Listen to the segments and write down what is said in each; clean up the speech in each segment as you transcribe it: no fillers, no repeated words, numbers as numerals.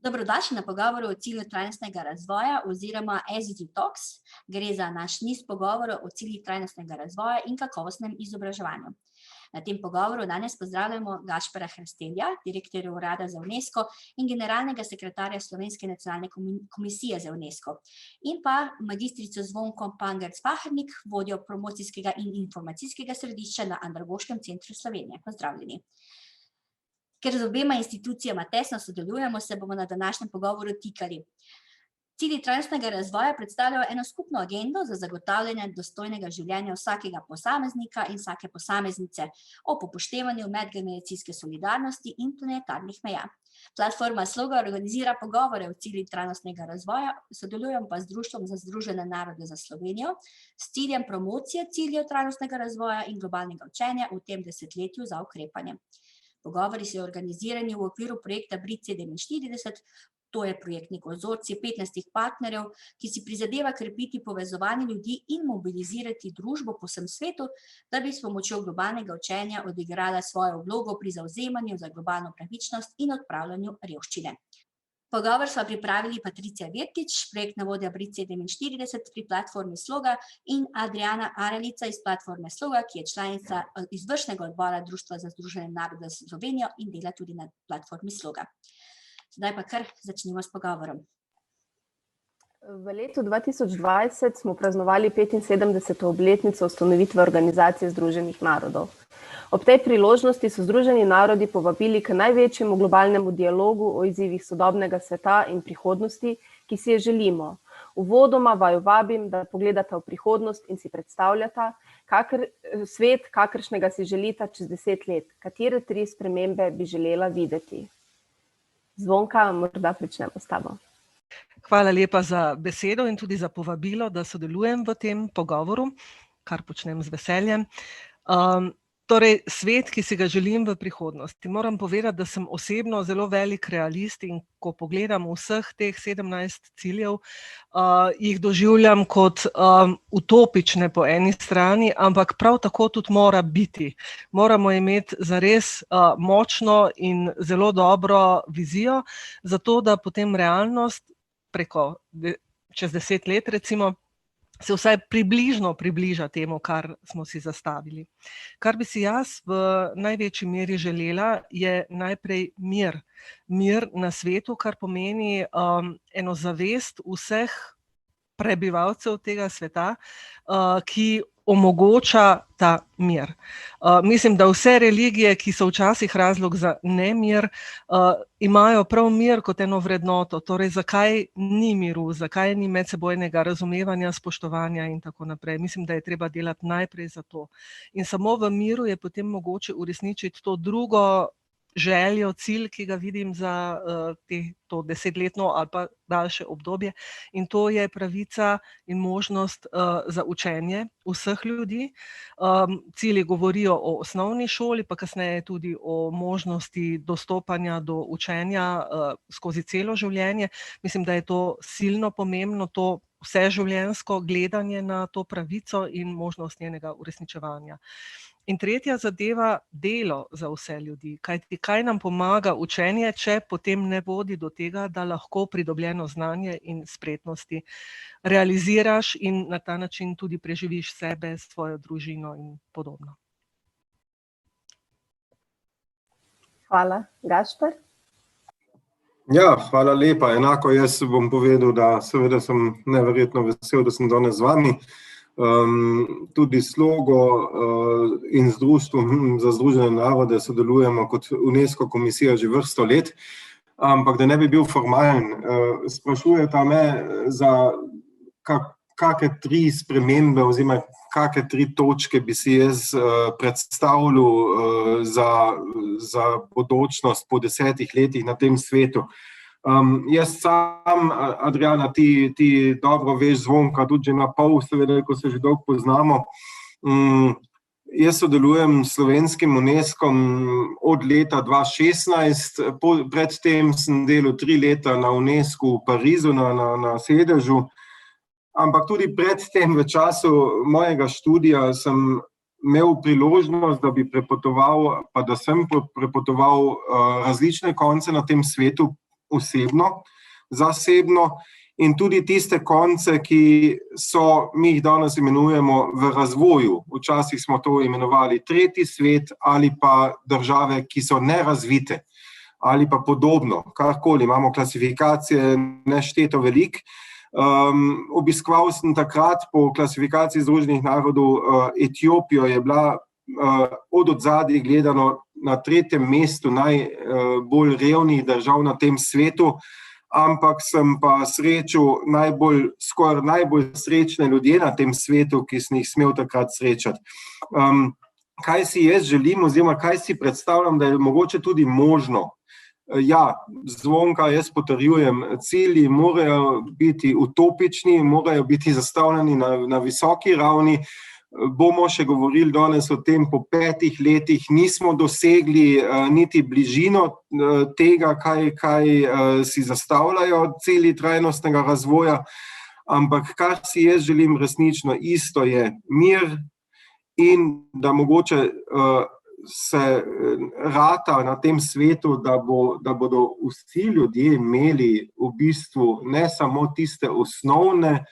Dobrodošli na pogovoru o cilju trajnostnega razvoja oziroma SDG Talks. Gre za naš niz pogovorov o ciljih trajnostnega razvoja in kakovostnem izobraževanju. Na tem pogovoru danes pozdravljamo Gašpera Hrstelja, direktorja Urada za UNESCO in generalnega sekretarja Slovenske nacionalne komisije za UNESCO, in pa magistrico Zvonko Pangerc-Pahernik, vodjo promocijskega in informacijskega središča na Andragoškem centru Slovenije. Pozdravljeni. Ker z obema institucijama tesno sodelujemo, se bomo na današnjem pogovoru tikali. Cilji trajnostnega razvoja predstavljajo eno skupno agendo za zagotavljanje dostojnega življenja vsakega posameznika in vsake posameznice ob upoštevanju medgeneracijske solidarnosti in planetarnih meja. Platforma Sloga organizira pogovore o ciljih trajnostnega razvoja, sodelujemo pa z Društvom za Združene narode za Slovenijo s ciljem promocije ciljev trajnostnega razvoja in globalnega učenja v tem desetletju za ukrepanje. Pogovori so organizirani v okviru projekta BRIC47, to je projektni konzorcij 15 partnerjev, ki si prizadeva krepiti povezovanje ljudi in mobilizirati družbo po vsem svetu, da bi s pomočjo globalnega učenja odigrala svojo vlogo pri zavzemanju za globalno pravičnost in odpravljanju revščine. Pogovor sva pripravili Patricija Virtič, projektna vodja BRIC47 pri platformi Sloga, in Adriana Aralica iz platforme Sloga, ki je članica izvršnega odbora Društva za Združene narode za Slovenijo in dela tudi na platformi Sloga. Zdaj pa kar začnimo s pogovorom. V letu 2020 smo praznovali 75. obletnico ustanovitve Organizacije Združenih narodov. Ob tej priložnosti so Združeni narodi povabili k največjemu globalnemu dialogu o izzivih sodobnega sveta in prihodnosti, ki si je želimo. Uvodoma vaju vabim, da pogledata v prihodnost in si predstavljata, svet, kakršnega si želita čez 10 let. Katere 3 spremembe bi želela videti? Zvonka, morda pričnemo s tabo. Hvala lepa za besedo in tudi za povabilo, da sodelujem v tem pogovoru, kar počnem z veseljem. Torej, svet, ki si ga želim v prihodnosti. Moram povedati, da sem osebno zelo velik realist in ko pogledam vseh teh 17 ciljev, jih doživljam kot utopične po eni strani, ampak prav tako tudi mora biti. Moramo imeti zares močno in zelo dobro vizijo, zato da potem realnost čez 10 let recimo, se vsaj približno približa temu, kar smo si zastavili. Kar bi si jaz v največji meri želela, je najprej mir. Mir na svetu, kar pomeni eno zavest vseh prebivalcev tega sveta, ki omogoča ta mir. Mislim, da vse religije, ki so včasih razlog za nemir, imajo prav mir kot eno vrednoto. Torej, zakaj ni miru, zakaj ni medsebojnega razumevanja, spoštovanja in tako naprej. Mislim, da je treba delati najprej za to. In samo v miru je potem mogoče uresničiti to drugo željo, cilj, ki ga vidim za to 10-letno ali pa daljše obdobje, in to je pravica in možnost za učenje vseh ljudi. Cilji govorijo o osnovni šoli, pa kasneje tudi o možnosti dostopanja do učenja skozi celo življenje. Mislim, da je to silno pomembno, to vseživljenjsko gledanje na to pravico in možnost njenega uresničevanja. In tretja zadeva, delo za vse ljudi. Kaj nam pomaga učenje, če potem ne vodi do tega, da lahko pridobljeno znanje in spretnosti realiziraš in na ta način tudi preživiš sebe, svojo družino in podobno. Hvala. Gašper? Ja, hvala lepa. Enako jaz bom povedal, da seveda sem neverjetno vesel, da sem danes z vami. Tudi Slogo in z Društvom za Združene narode sodelujemo kot UNESCO komisija že vrsto let, ampak da ne bi bil formalen, sprašujeta me za kakšne 3 spremembe oziroma kakšne 3 točke bi si jaz predstavljal za bodočnost po 10 letih na tem svetu. Jaz sam, Adriana, ti dobro veš, Zvonka, tudi že na pol, seveda, ko se že dolgo poznamo. Jaz sodelujem s slovenskim UNESCO-om od leta 2016, predtem sem delal 3 leta na UNESCO v Parizu, na sedežu, ampak tudi predtem v času mojega študija sem imel priložnost, da bi prepotoval, pa da sem prepotoval različne konce na tem svetu, osebno, zasebno, in tudi tiste konce, ki so, mi jih danes imenujemo v razvoju. Včasih smo to imenovali tretji svet ali pa države, ki so nerazvite ali pa podobno, karkoli. Imamo klasifikacije nešteto veliko. Obiskoval sem takrat po klasifikaciji Združenih narodov Etiopijo, je bila od odzadaj gledano na 3. mestu najbolj revnih držav na tem svetu, ampak sem pa srečal skoraj najbolj srečne ljudje na tem svetu, ki sem jih smel takrat srečati. Kaj si jaz želim oziroma kaj si predstavljam, da je mogoče tudi možno? Ja, Zvonka, jaz potrjujem, cilji morajo biti utopični, morajo biti zastavljeni na visoki ravni. Bomo še govorili danes o tem, po 5 letih nismo dosegli niti bližino tega, kaj si zastavljajo cilji trajnostnega razvoja, ampak kar si jaz želim resnično isto je mir in da mogoče se rata na tem svetu, da bodo vsi ljudje imeli v bistvu ne samo tiste osnovne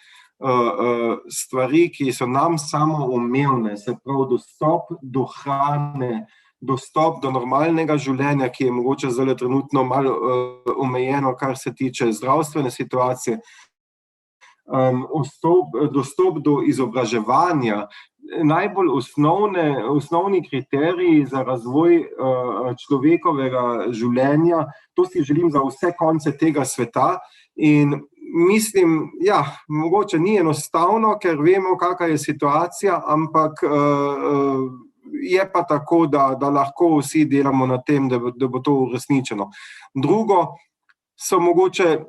stvari, ki so nam samoumevne, se pravi dostop do hrane, dostop do normalnega življenja, ki je mogoče zdaj trenutno malo omejeno, kar se tiče zdravstvene situacije, dostop do izobraževanja, najbolj osnovni kriteriji za razvoj človekovega življenja. To si želim za vse konce tega sveta in mislim, ja, mogoče ni enostavno, ker vemo, kakva je situacija, ampak je pa tako, da lahko vsi delamo na tem, da bo to uresničeno. Drugo so mogoče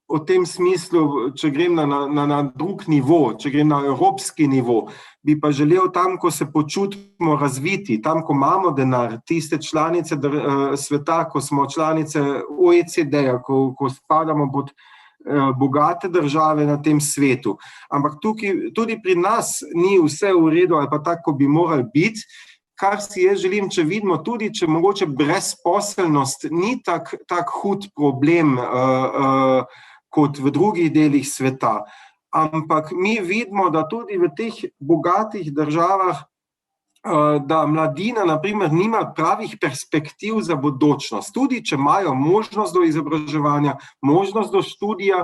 v tem smislu, če grem na drug nivo, če grem na evropski nivo, bi pa želel tam, ko se počutimo razviti, tam, ko imamo denar, tiste članice sveta, ko smo članice OECD-ja, ko spadamo pod bogate države na tem svetu. Ampak tukaj, tudi pri nas ni vse v redu ali pa tako, bi morali biti, kar si jaz želim, če vidimo tudi, če mogoče brezposelnost ni tak hud problem, kot v drugih delih sveta. Ampak mi vidimo, da tudi v teh bogatih državah, da mladina, na primer, nima pravih perspektiv za bodočnost. Tudi, če imajo možnost do izobraževanja, možnost do študija,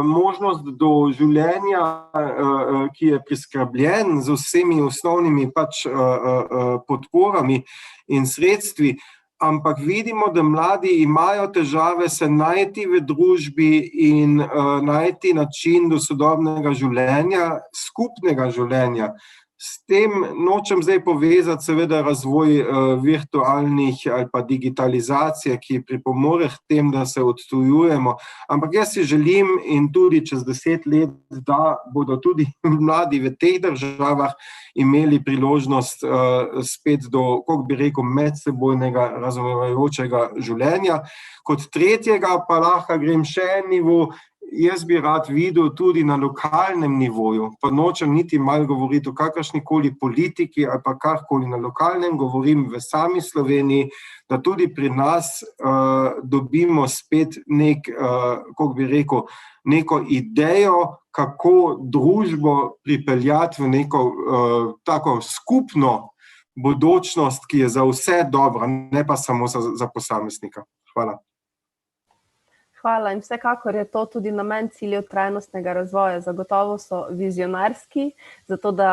možnost do življenja, ki je priskrbljen z vsemi osnovnimi podporami in sredstvi, ampak vidimo, da mladi imajo težave se najti v družbi in najti način do sodobnega življenja, skupnega življenja. S tem nočem zdaj povezati seveda razvoj virtualnih ali pa digitalizacije, ki pripomore k tem, da se odtujujemo, ampak jaz si želim in tudi čez 10 let, da bodo tudi mladi v teh državah imeli priložnost spet do, kako bi rekel, medsebojnega razumevajočega življenja. Kot tretjega pa lahko grem še en nivo. Jaz bi rad videl tudi na lokalnem nivoju, pa nočem niti malo govoriti o kakršnikoli politiki ali pa karkoli na lokalnem, govorim v sami Sloveniji, da tudi pri nas dobimo spet kako bi rekel, neko idejo, kako družbo pripeljati v neko tako skupno bodočnost, ki je za vse dobra, ne pa samo za posameznika. Hvala. Hvala in vsekakor je to tudi namen ciljev trajnostnega razvoja. Zagotovo so vizionarski, zato da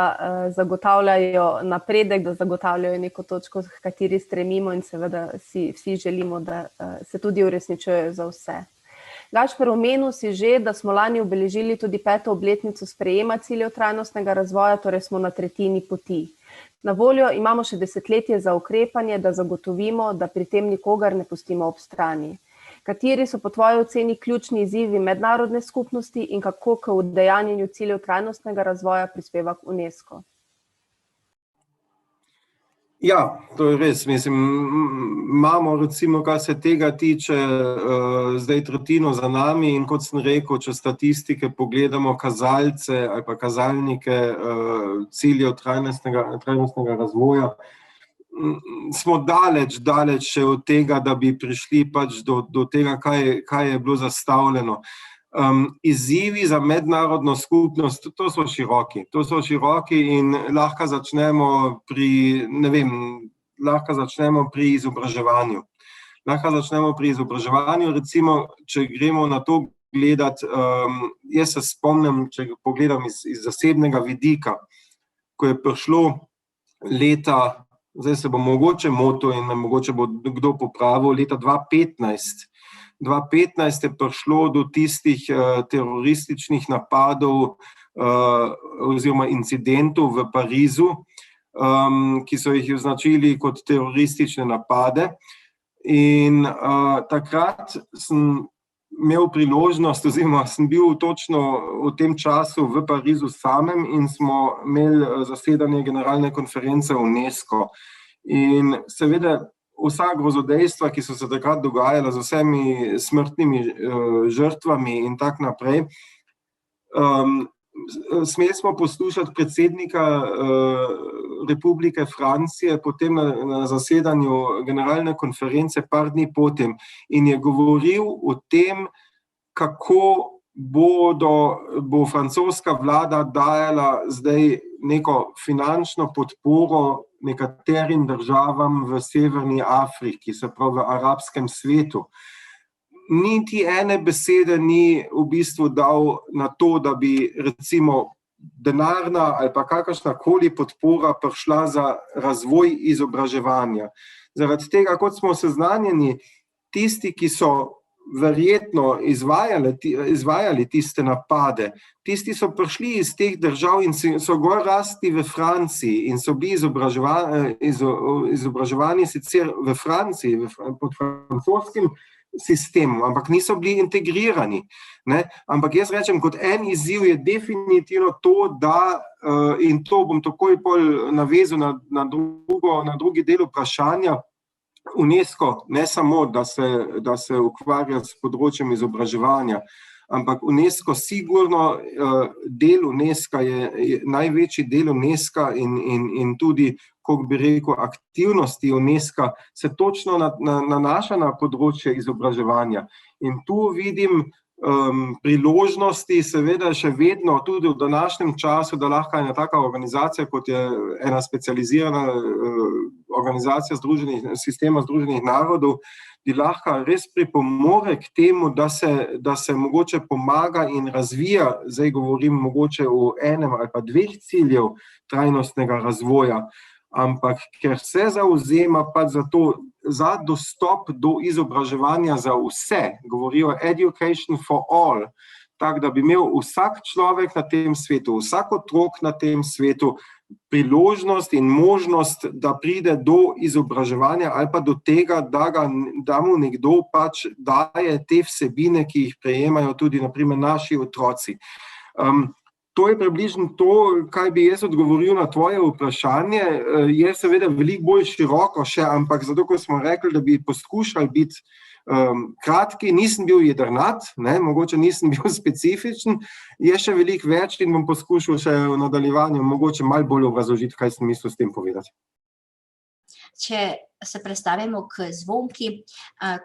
zagotavljajo napredek, da zagotavljajo neko točko, v kateri stremimo in seveda si vsi želimo, da se tudi uresničujejo za vse. Gašper, omenil si že, da smo lani obeležili tudi 5. obletnico sprejema ciljev trajnostnega razvoja, torej smo na tretjini poti. Na voljo imamo še desetletje za ukrepanje, da zagotovimo, da pri tem nikogar ne pustimo ob strani. Kateri so po tvoji oceni ključni izzivi mednarodne skupnosti in kako k udejanjenju ciljev trajnostnega razvoja prispeva UNESCO? Ja, to je res. Mislim, imamo recimo, kar se tega tiče, zdaj tretjino za nami in kot sem rekel, če statistike pogledamo kazalce ali pa kazalnike ciljev trajnostnega razvoja, smo daleč še od tega, da bi prišli pač do tega, kaj je bilo zastavljeno. Izzivi za mednarodno skupnost, to so široki in lahko začnemo pri izobraževanju. Recimo, če gremo na to gledati, jaz se spomnim, če pogledam iz zasebnega vidika, ko je prišlo leta, zdaj se bo mogoče motil in mogoče bo kdo popravil, leta 2015. 2015 je prišlo do tistih terorističnih napadov oziroma incidentov v Parizu, ki so jih označili kot teroristične napade. In takrat sem imel priložnost, oziroma sem bil točno v tem času v Parizu samem in smo imeli zasedanje generalne konference UNESCO. In seveda vsa grozodejstva, ki so se takrat dogajala z vsemi smrtnimi žrtvami in tako naprej, smeli smo poslušati predsednika Republike Francije potem na zasedanju generalne konference par dni potem in je govoril o tem, kako bo francoska vlada dajala zdaj neko finančno podporo nekaterim državam v severni Afriki, se pravi v arabskem svetu. Niti ene besede ni v bistvu dal na to, da bi recimo denarna ali pa kakršnakoli podpora prišla za razvoj izobraževanja. Zaradi tega, kot smo seznanjeni, tisti, ki so verjetno izvajali tiste napade, tisti so prišli iz teh držav in so gor rasli v Franciji in so bili izobraževani sicer v Franciji, pod francoskim sistemom, ampak niso bili integrirani. Ampak jaz rečem, kot en izziv je definitivno to, da, in to bom takoj navezal na drugi del vprašanja, UNESCO ne samo, da se ukvarja s področjem izobraževanja, ampak UNESCO sigurno del UNESCO je največji del UNESCO in tudi, kako bi rekel, aktivnosti UNESCO se točno nanaša na področje izobraževanja. In tu vidim priložnosti, seveda še vedno, tudi v današnjem času, da lahko ena taka organizacija, kot je ena specializirana organizacija sistema Združenih narodov, ki lahko res pripomore k temu, da se mogoče pomaga in razvija, zdaj govorim mogoče o enem ali pa dveh ciljev trajnostnega razvoja, ampak ker se zavzema pač za dostop do izobraževanja za vse, govorijo education for all, tako da bi imel vsak človek na tem svetu, vsak otrok na tem svetu priložnost in možnost, da pride do izobraževanja ali pa do tega, da mu nekdo pač daje te vsebine, ki jih prejemajo tudi naprimer naši otroci. To je približno to, kaj bi jaz odgovoril na tvoje vprašanje. Je seveda veliko bolj široko še, ampak zato, ko smo rekli, da bi poskušali biti kratki, nisem bil jedrnat, mogoče nisem bil specifičen, je še veliko več in bom poskušal še v nadaljevanju mogoče malo bolj obrazložiti, kaj sem mislil s tem povedati. Če se predstavimo k Zvonki,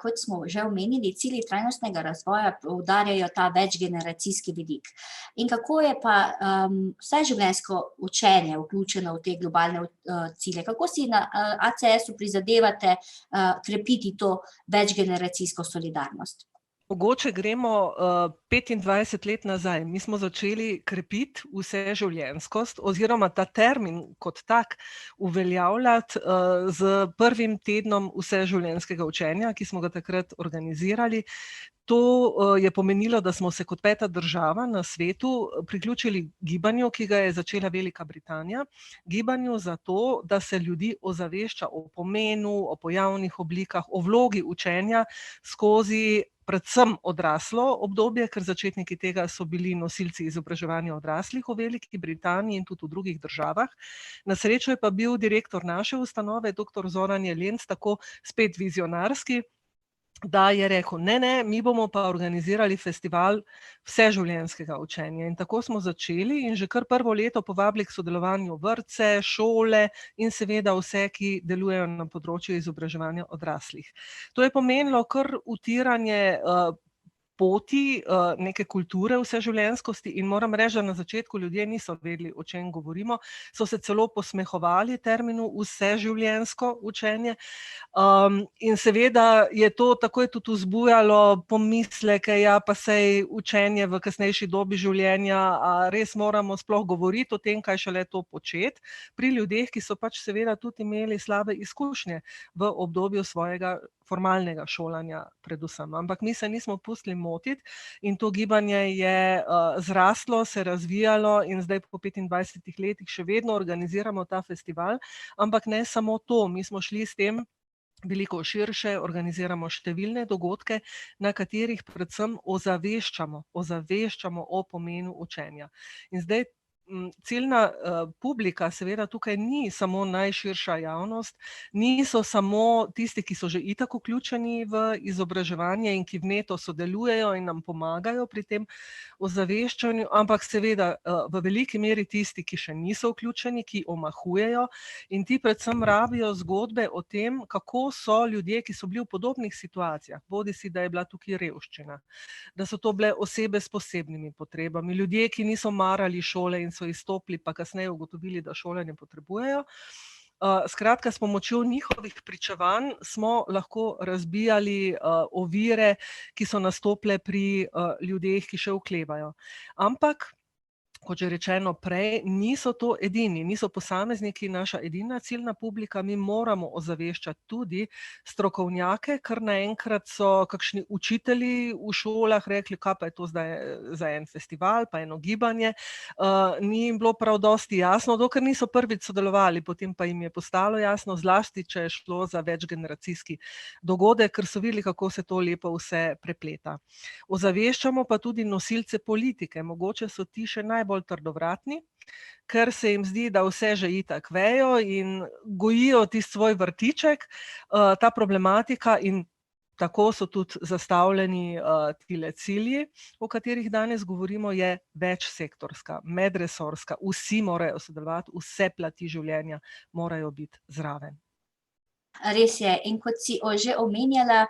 kot smo že omenili, cilji trajnostnega razvoja poudarjajo ta večgeneracijski vidik. In kako je pa vseživljenjsko učenje vključeno v te globalne cilje? Kako si na ACS-u prizadevate krepiti to večgeneracijsko solidarnost? Mogoče gremo 25 let nazaj. Mi smo začeli krepiti vseživljenjskost oziroma ta termin kot tak uveljavljati z prvim tednom vseživljenjskega učenja, ki smo ga takrat organizirali. To je pomenilo, da smo se kot 5. država na svetu priključili gibanju, ki ga je začela Velika Britanija, gibanju za to, da se ljudi ozavešča o pomenu, o pojavnih oblikah, o vlogi učenja skozi predvsem odraslo obdobje, ker začetniki tega so bili nosilci izobraževanja odraslih v Veliki Britaniji in tudi v drugih državah. Na srečo je pa bil direktor naše ustanove, dr. Zoran Jelenc, tako spet vizionarski, da je rekel, ne, mi bomo pa organizirali festival vseživljenjskega učenja. In tako smo začeli in že kar prvo leto povabili k sodelovanju vrtce, šole in seveda vse, ki delujejo na področju izobraževanja odraslih. To je pomenilo kar utiranje poti neke kulture vseživljenjskosti in moram reči, da na začetku ljudje niso vedeli, o čem govorimo, so se celo posmehovali terminu vseživljenjsko učenje. In seveda je to takoj tudi vzbujalo pomisleke, ja, pa sej učenje v kasnejši dobi življenja, a res moramo sploh govoriti o tem, kaj šele to početi, pri ljudeh, ki so pač seveda tudi imeli slabe izkušnje v obdobju svojega formalnega šolanja predvsem. Ampak mi se nismo pustili motiti in to gibanje je zraslo, se razvijalo in zdaj po 25 letih še vedno organiziramo ta festival, ampak ne samo to, mi smo šli s tem veliko širše, organiziramo številne dogodke, na katerih predvsem ozaveščamo o pomenu učenja. In zdaj ciljna publika seveda tukaj ni samo najširša javnost, niso samo tisti, ki so že itak vključeni v izobraževanje in ki vneto sodelujejo in nam pomagajo pri tem ozaveščanju, ampak seveda v veliki meri tisti, ki še niso vključeni, ki omahujejo in ti predvsem rabijo zgodbe o tem, kako so ljudje, ki so bili v podobnih situacijah, bodisi da je bila tukaj revščina, da so to bile osebe s posebnimi potrebami, ljudje, ki niso marali šole in so izstopili, pa kasneje ugotovili, da šole ne potrebujejo. Skratka, s pomočjo njihovih pričevanj smo lahko razbijali ovire, ki so nastopile pri ljudeh, ki še oklevajo. Ampak, kot že rečeno prej, niso to edini, niso posamezniki naša edina ciljna publika, mi moramo ozaveščati tudi strokovnjake, ker naenkrat so kakšni učitelji v šolah rekli, kaj pa je to zdaj za en festival, pa eno gibanje. Ni jim bilo prav dosti jasno, dokler niso prvič sodelovali, potem pa jim je postalo jasno, zlasti, če je šlo za večgeneracijski dogodek, ker so videli, kako se to lepo vse prepleta. Ozaveščamo pa tudi nosilce politike, mogoče so ti še najbolj trdovratni, ker se jim zdi, da vse že itak vejo in gojijo tisti svoj vrtiček, ta problematika in tako so tudi zastavljeni tile cilji, o katerih danes govorimo, je večsektorska, medresorska, vsi morajo sodelovati, vse plati življenja morajo biti zraven. Res je, in kot si že omenjala,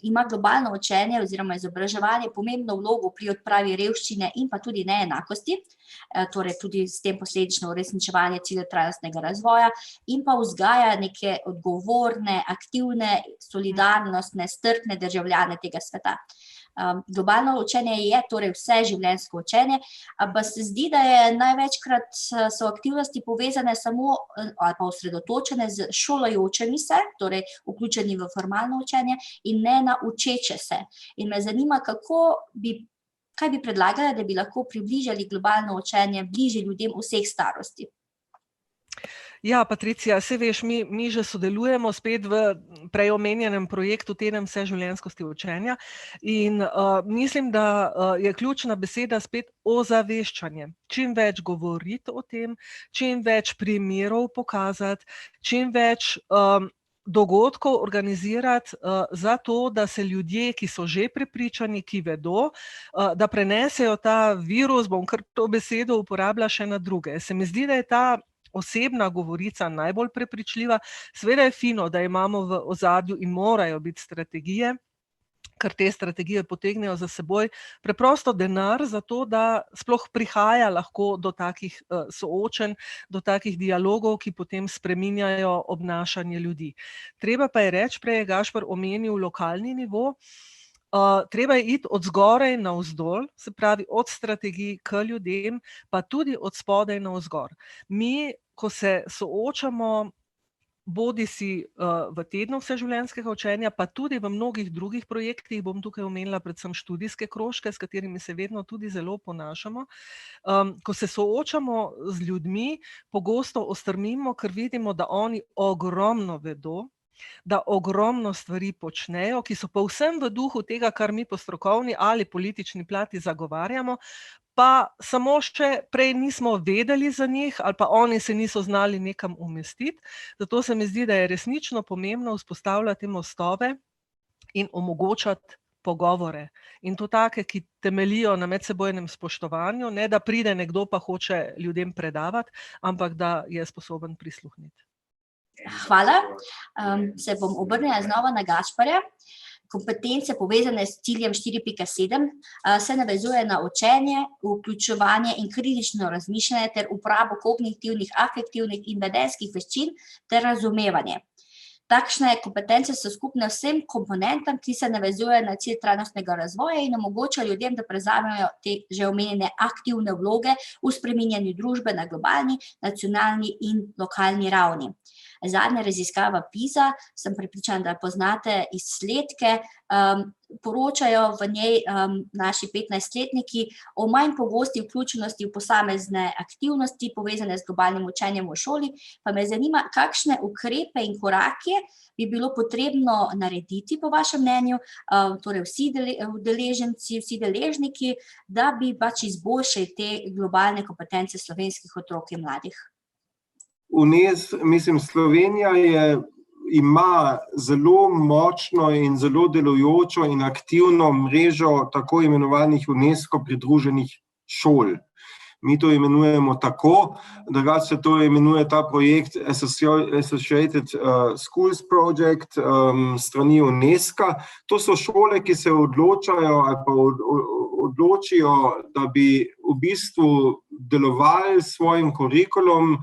ima globalno učenje oziroma izobraževanje pomembno vlogo pri odpravi revščine in pa tudi neenakosti, torej tudi s tem posledično uresničevanje ciljev trajnostnega razvoja in pa vzgaja neke odgovorne, aktivne, solidarnostne, strpne državljane tega sveta. Globalno učenje je torej vseživljenjsko učenje, pa se zdi, da je največkrat so aktivnosti povezane samo ali pa osredotočene z šolajočimi se, torej vključeni v formalno učenje in ne na učeče se. In me zanima, kaj bi predlagala, da bi lahko približali globalno učenje bližje ljudem vseh starosti? Ja, Patricija, saj veš, mi že sodelujemo spet v prej omenjenem projektu Teden vseživljenjskosti učenja in mislim, da je ključna beseda spet ozaveščanje. Čim več govoriti o tem, čim več primerov pokazati, čim več dogodkov organizirati za to, da se ljudje, ki so že prepričani, ki vedo, da prenesejo ta virus, bom kar to besedo uporabila, še na druge. Se mi zdi, da je ta osebna govorica najbolj prepričljiva. Seveda je fino, da imamo v ozadju in morajo biti strategije, ker te strategije potegnejo za seboj preprosto denar za to, da sploh prihaja lahko do takih soočenj, do takih dialogov, ki potem spreminjajo obnašanje ljudi. Treba pa je reči, prej je Gašper omenil lokalni nivo, treba je iti od zgoraj navzdol, se pravi od strategij k ljudem, pa tudi od spodaj navzgor. Mi, ko se soočamo bodisi v tednu vseživljenjskega učenja, pa tudi v mnogih drugih projektih, bom tukaj omenila predvsem študijske krožke, s katerimi se vedno tudi zelo ponašamo. Ko se soočamo z ljudmi, pogosto ostrmimo, ker vidimo, da oni ogromno vedo, da ogromno stvari počnejo, ki so povsem v duhu tega, kar mi po strokovni ali politični plati zagovarjamo, pa samo še prej nismo vedeli za njih ali pa oni se niso znali nekam umestiti. Zato se mi zdi, da je resnično pomembno vzpostavljati mostove in omogočati pogovore. In to take, ki temeljijo na medsebojnem spoštovanju, ne da pride nekdo pa hoče ljudem predavati, ampak da je sposoben prisluhniti. Hvala. Se bom obrnila znova na Gašparja. Kompetence povezane s ciljem 4.7 se navezuje na učenje, vključevanje in kritično razmišljanje ter uporabo kognitivnih, afektivnih in vedenjskih veščin ter razumevanje. Takšne kompetence so skupne vsem komponentam, ki se navezujejo na cilj trajnostnega razvoja in omogočajo ljudem, da prevzamejo te že omenjene aktivne vloge v spreminjanju družbe na globalni, nacionalni in lokalni ravni. Zadnja raziskava PISA, sem prepričana, da poznate izsledke, poročajo v njej naši 15-letniki o manj pogosti vključenosti v posamezne aktivnosti povezane z globalnim učenjem v šoli, pa me zanima, kakšne ukrepe in korake bi bilo potrebno narediti po vašem mnenju, torej vsi udeleženci, vsi deležniki, da bi pač izboljšali te globalne kompetence slovenskih otrok in mladih. Slovenija ima zelo močno in zelo delujočo in aktivno mrežo tako imenovanih UNESCO pridruženih šol. Mi to imenujemo tako, drugače se to imenuje ta projekt Associated Schools Project strani UNESCO. To so šole, ki se odločajo ali pa odločijo, da bi v bistvu delovali s svojim kurikulom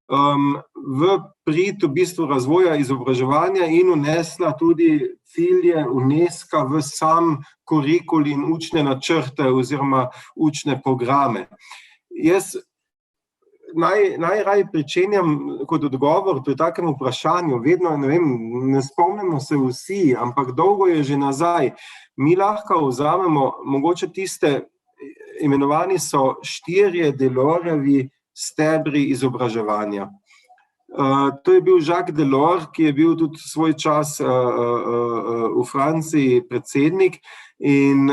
v prid v bistvu razvoja izobraževanja in vnesla tudi cilje UNESCO v sam kurikul in učne načrte oziroma učne programe. Jaz najraje pričenjam kot odgovor pri takem vprašanju, vedno, ne spomnimo se vsi, ampak dolgo je že nazaj. Mi lahko vzamemo mogoče tiste, imenovani so 4 Delorjevi stebri izobraževanja. To je bil Jacques Delors, ki je bil tudi svoj čas v Franciji predsednik in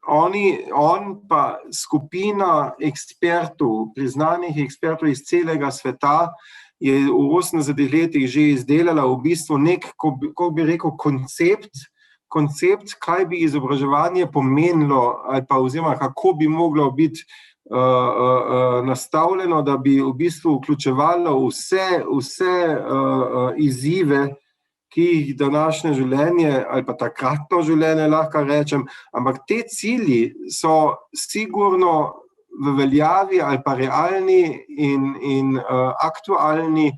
on pa skupina ekspertov, priznanih ekspertov iz celega sveta je v 80 letih že izdelala v bistvu nek, kako bi rekel, koncept, kaj bi izobraževanje pomenilo ali pa oziroma kako bi moglo biti nastavljeno, da bi v bistvu vključevalo vse izzive, ki jih današnje življenje ali pa takratno življenje lahko rečem, ampak te cilji so sigurno v veljavi ali pa realni in aktualni,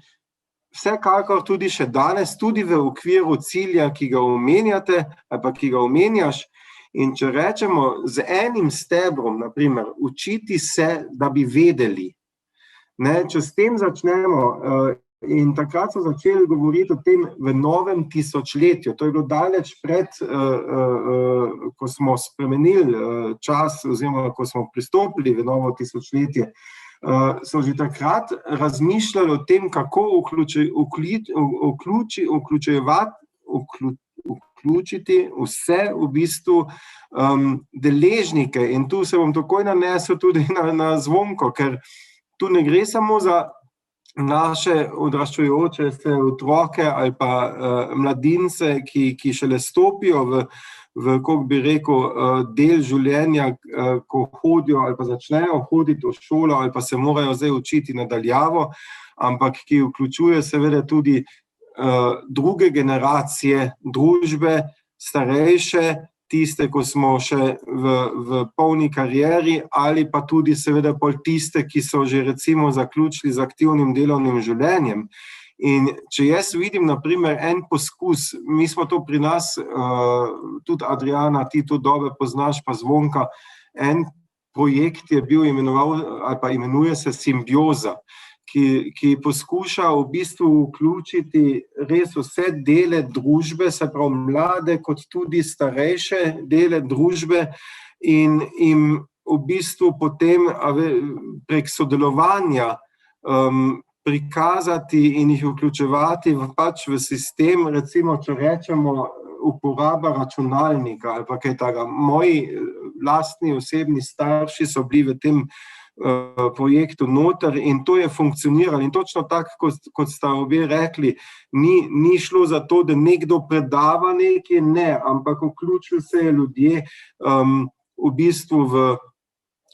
vsekakor tudi še danes, tudi v okviru cilja, ki ga omenjate ali pa ki ga omenjaš. In če rečemo z enim stebrom, naprimer, učiti se, da bi vedeli. Če s tem začnemo, in takrat so začeli govoriti o tem v novem tisočletju, to je bilo daleč pred, ko smo spremenili čas oziroma ko smo pristopili v novo tisočletje, so že takrat razmišljali o tem, kako vključiti vse v bistvu deležnike. In tu se bom takoj nanesel tudi na Zvonko, ker tu ne gre samo za naše odraščajoče se otroke ali pa mladince, ki šele stopijo v, kako bi rekel, del življenja, ko hodijo ali pa začnejo hoditi v šolo ali pa se morajo zdaj učiti nadaljavo, ampak ki vključuje seveda tudi druge generacije družbe, starejše, tiste, ko smo še v polni karieri, ali pa tudi seveda pol tiste, ki so že recimo zaključili z aktivnim delovnim življenjem. In če jaz vidim, na primer, en poskus, mi smo to pri nas, tudi Adriana, ti to dobro poznaš, pa Zvonka, en projekt je bil imenoval, ali pa imenuje se Simbioza, ki poskuša v bistvu vključiti res vse dele družbe, se pravi mlade kot tudi starejše dele družbe in v bistvu potem prek sodelovanja prikazati in jih vključevati pač v sistem, recimo, če rečemo, uporaba računalnika ali pa kaj takega. Moji lastni osebni starši so bili v tem projektu noter in to je funkcioniralo. In točno tako, kot sta obe rekli, ni šlo za to, da nekdo predava nekaj, ne, ampak vključili se ljudje v bistvu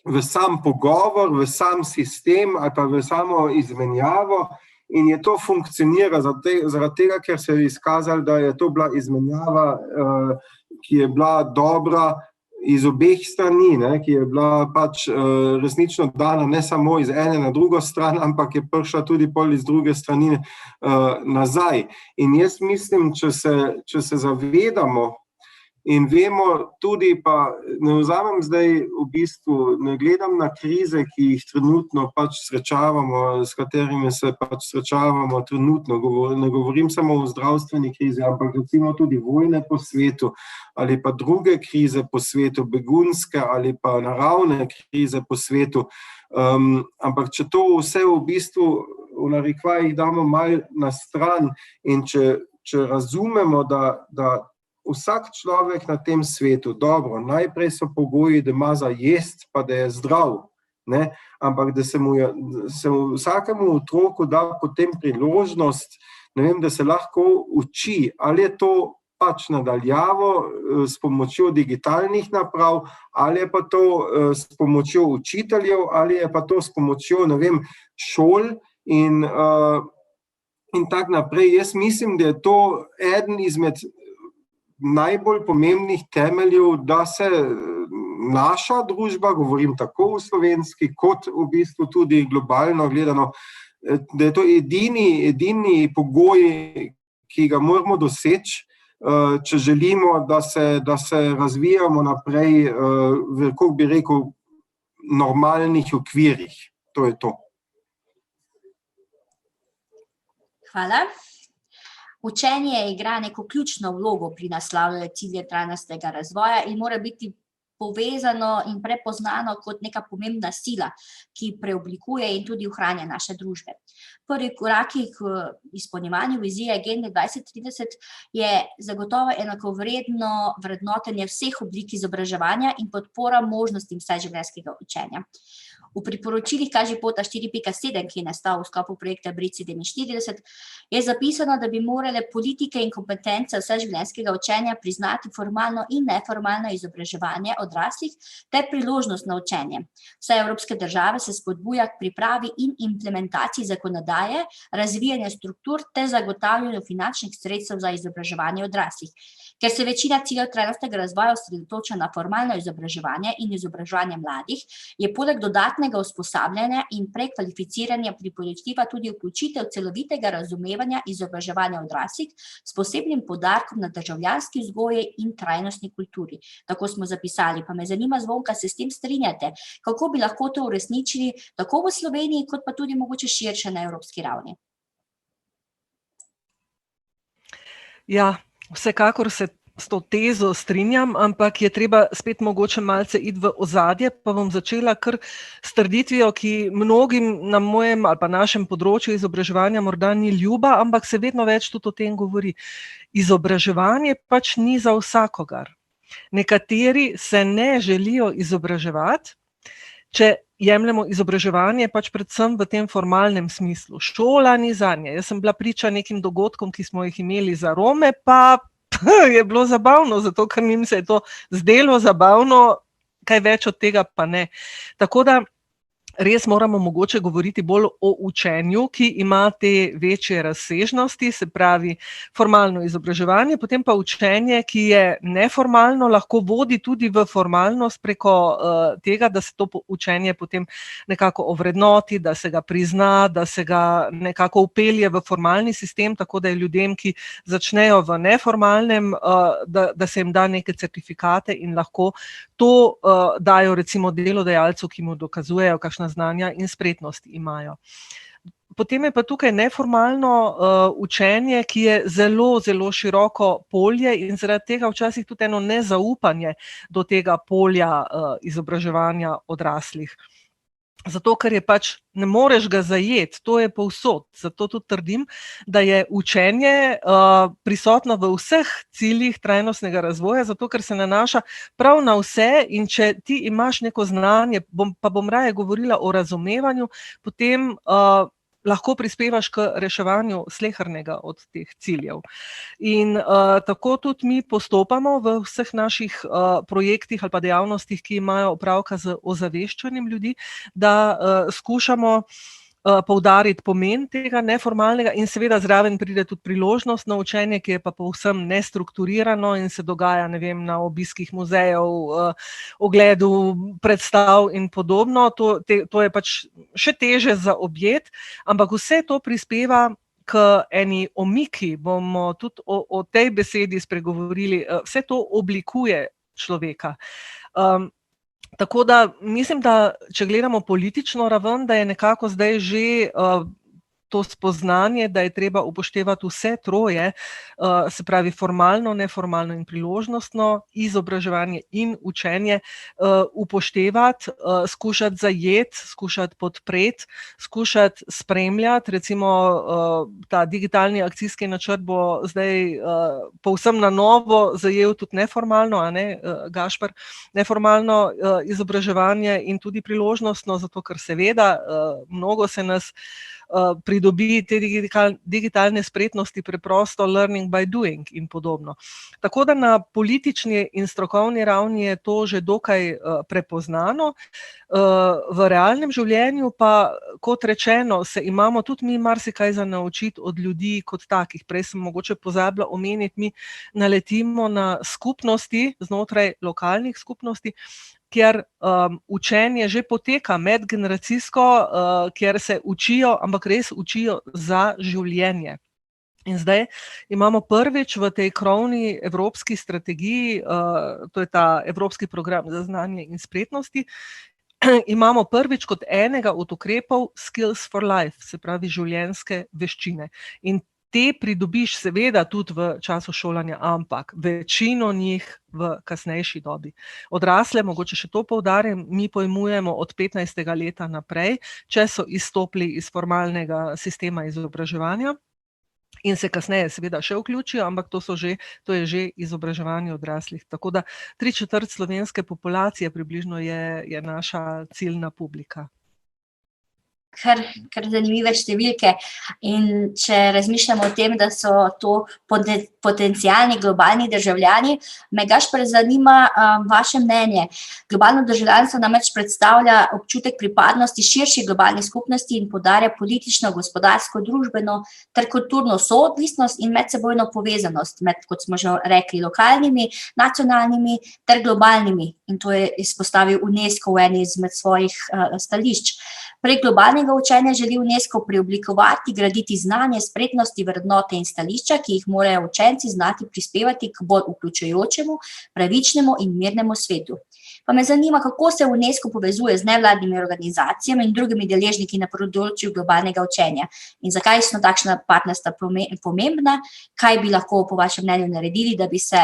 v sam pogovor, v sam sistem ali pa v samo izmenjavo in je to funkcionira zaradi tega, ker se je izkazalo, da je to bila izmenjava, ki je bila dobra iz obeh strani, ki je bila pač resnično dana ne samo iz ene na drugo stran, ampak je prišla tudi pol iz druge strani nazaj. In jaz mislim, če se zavedamo in vemo tudi, pa ne vzamem zdaj v bistvu, ne gledam na krize, ki jih trenutno pač srečavamo, s katerimi se pač srečavamo trenutno, ne govorim samo o zdravstveni krizi, ampak recimo tudi vojne po svetu ali pa druge krize po svetu, begunske ali pa naravne krize po svetu. Ampak če to vse v bistvu v narekovajih damo malo na stran in če razumemo, da vsak človek na tem svetu, dobro, najprej so pogoji, da ima za jest, pa da je zdrav, ne? Ampak da se vsakemu otroku da potem priložnost, ne vem, da se lahko uči, ali je to pač nadaljavo s pomočjo digitalnih naprav, ali je pa to s pomočjo učiteljev, ali je pa to s pomočjo, ne vem, šol in tak naprej. Jaz mislim, da je to eden izmed najbolj pomembnih temeljev, da se naša družba, govorim tako v slovenski, kot v bistvu tudi globalno gledano, da je to edini pogoj, ki ga moramo doseči, če želimo, da se razvijamo naprej v, kako bi rekel, normalnih okvirih. To je to. Hvala. Učenje igra neko ključno vlogo pri naslavljanju ciljev trajnostnega razvoja in mora biti povezano in prepoznano kot neka pomembna sila, ki preoblikuje in tudi ohranja naše družbe. Prvi koraki k izpolnjevanju vizije Agende 2030 je zagotovo enakovredno vrednotenje vseh oblik izobraževanja in podpora možnostim vseživljenjskega učenja. V priporočilih Kažipota 4.7, ki je nastal v sklopu projekta BRIC47, je zapisano, da bi morale politike in kompetence vseživljenjskega učenja priznati formalno in neformalno izobraževanje odraslih ter priložnost na učenje. Vse evropske države se spodbuja k pripravi in implementaciji zakonodaje, razvijanje struktur ter zagotavljanju finančnih sredstev za izobraževanje odraslih. Ker se večina ciljev trajnostnega razvoja osredotoča na formalno izobraževanje in izobraževanje mladih, je poleg dodatnega usposabljanja in prekvalificiranja priporočljiva tudi vključitev celovitega razumevanja izobraževanja odraslih s posebnim poudarkom na državljanski vzgoji in trajnostni kulturi. Tako smo zapisali, pa me zanima, Zvonka, se s tem strinjate? Kako bi lahko to uresničili tako v Sloveniji, kot pa tudi mogoče širše na evropski ravni? Ja, vsekakor se s to tezo strinjam, ampak je treba spet mogoče malce iti v ozadje, pa bom začela kar s trditvijo, ki mnogim na mojem ali pa našem področju izobraževanja morda ni ljuba, ampak se vedno več tudi o tem govori. Izobraževanje pač ni za vsakogar. Nekateri se ne želijo izobraževati, če jemljemo izobraževanje pač predvsem v tem formalnem smislu. Šola ni zanje. Jaz sem bila priča nekim dogodkom, ki smo jih imeli za Rome, pa je bilo zabavno, zato ker njim se je to zdelo zabavno, kaj več od tega pa ne. Tako da res moramo mogoče govoriti bolj o učenju, ki ima te večje razsežnosti, se pravi formalno izobraževanje, potem pa učenje, ki je neformalno, lahko vodi tudi v formalnost preko tega, da se to učenje potem nekako ovrednoti, da se ga prizna, da se ga nekako vpelje v formalni sistem, tako da je ljudem, ki začnejo v neformalnem, da se jim da neke certifikate in lahko to dajo recimo delodajalcu, ki mu dokazujejo, kakšna znanja in spretnosti imajo. Potem je pa tukaj neformalno učenje, ki je zelo, zelo široko polje in zaradi tega včasih tudi eno nezaupanje do tega polja izobraževanja odraslih. Zato, ker je pač, ne moreš ga zajeti, to je povsod. Zato tudi trdim, da je učenje prisotno v vseh ciljih trajnostnega razvoja, zato ker se nanaša prav na vse, in če ti imaš neko znanje, pa bom raje govorila o razumevanju, potem lahko prispevaš k reševanju slehernega od teh ciljev. In tako tudi mi postopamo v vseh naših projektih ali pa dejavnostih, ki imajo opravka z ozaveščanjem ljudi, da skušamo poudariti pomen tega neformalnega in seveda zraven pride tudi priložnost na učenje, ki je pa povsem nestrukturirano in se dogaja, ne vem, na obiskih muzejev, ogledu predstav in podobno. To je pač še teže za objet, ampak vse to prispeva k eni omiki, bomo tudi o tej besedi spregovorili, vse to oblikuje človeka. Tako da mislim, da če gledamo politično raven, da je nekako zdaj že to spoznanje, da je treba upoštevati vse troje, se pravi formalno, neformalno in priložnostno, izobraževanje in učenje upoštevati, skušati zajeti, skušati podpreti, skušati spremljati. Recimo ta digitalni akcijski načrt bo zdaj povsem na novo zajel tudi neformalno, a ne, Gašper, neformalno izobraževanje in tudi priložnostno, zato ker seveda mnogo se nas pridobi te digitalne spretnosti preprosto learning by doing in podobno. Tako da na politični in strokovni ravni je to že dokaj prepoznano. V realnem življenju pa, kot rečeno, se imamo tudi mi marsikaj za naučiti od ljudi kot takih. Prej sem mogoče pozabila omeniti, mi naletimo na skupnosti znotraj lokalnih skupnosti, kjer učenje že poteka medgeneracijsko, kjer se učijo, ampak res učijo za življenje. In zdaj imamo prvič v tej krovni evropski strategiji, to je ta Evropski program za znanje in spretnosti, imamo prvič kot enega od ukrepov Skills for Life, se pravi življenjske veščine. In te pridobiš seveda tudi v času šolanja, ampak večino njih v kasnejši dobi. Odrasle, mogoče še to poudarim, mi pojmujemo od 15. leta naprej, če so izstopili iz formalnega sistema izobraževanja in se kasneje seveda še vključijo, ampak to je že izobraževanje odraslih. Tako da 3/4 slovenske populacije približno je naša ciljna publika. Kar zanimive številke, in če razmišljamo o tem, da so to potencialni globalni državljani, me Gašper zanima vaše mnenje. Globalno državljanstvo namreč predstavlja občutek pripadnosti širši globalni skupnosti in poudarja politično, gospodarsko, družbeno ter kulturno soodvisnost in medsebojno povezanost med, kot smo že rekli, lokalnimi, nacionalnimi ter globalnimi. In to je izpostavil UNESCO v eni izmed svojih stališč. Prek globalnega učenja želi UNESCO preoblikovati, graditi znanje, spretnosti, vrednote in stališča, ki jih morajo učenci znati prispevati k bolj vključujočemu, pravičnemu in mirnemu svetu. Pa me zanima, kako se UNESCO povezuje z nevladnimi organizacijami in drugimi deležniki na področju globalnega učenja in zakaj so takšna partnerstva pomembna, kaj bi lahko po vašem mnenju naredili, da bi se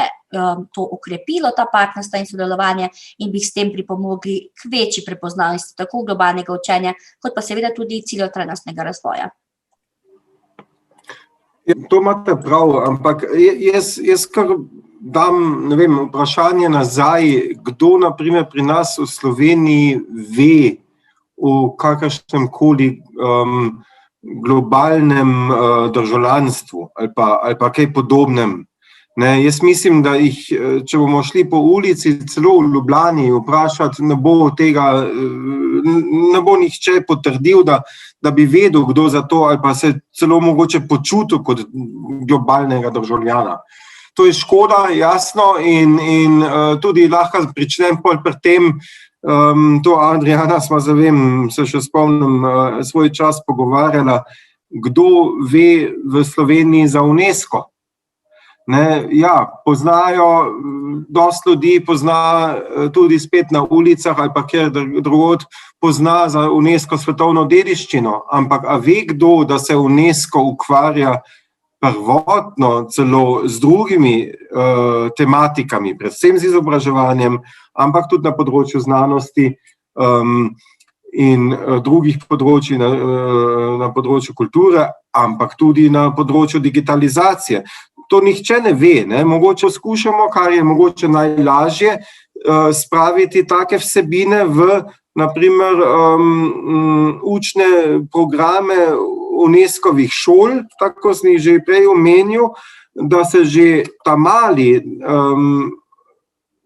to okrepilo, ta partnerstva in sodelovanje, in bi s tem pripomogli k večji prepoznavnosti tako globalnega učenja, kot pa seveda tudi ciljev trajnostnega razvoja. To imate prav, ampak jaz kar dam, ne vem, vprašanje nazaj, kdo naprimer pri nas v Sloveniji ve o kakršnem koli globalnem državljanstvu ali pa kaj podobnem. Ne, jaz mislim, da jih, če bomo šli po ulici, celo v Ljubljani vprašati, ne bo nihče potrdil, da bi vedel, kdo za to, ali pa se celo mogoče počutil kot globalnega državljana. To je škoda, jasno, in tudi lahko pričnem pri tem, to Adriana smo, zavem, se še spomnim, svoj čas pogovarjala, kdo ve v Sloveniji za UNESCO. Ne, ja, poznajo, dosti ljudi pozna tudi spet na ulicah ali pa kjer drugod pozna za UNESCO svetovno dediščino, ampak a ve kdo, da se UNESCO ukvarja prvotno celo z drugimi tematikami, predvsem z izobraževanjem, ampak tudi na področju znanosti in drugih področji na področju kulture, ampak tudi na področju digitalizacije. To nihče ne ve, ne? Mogoče skušamo, kar je mogoče najlažje, spraviti take vsebine v, naprimer, učne programe UNESCO-vih šol, tako sem jih že prej omenil, da se že ta mali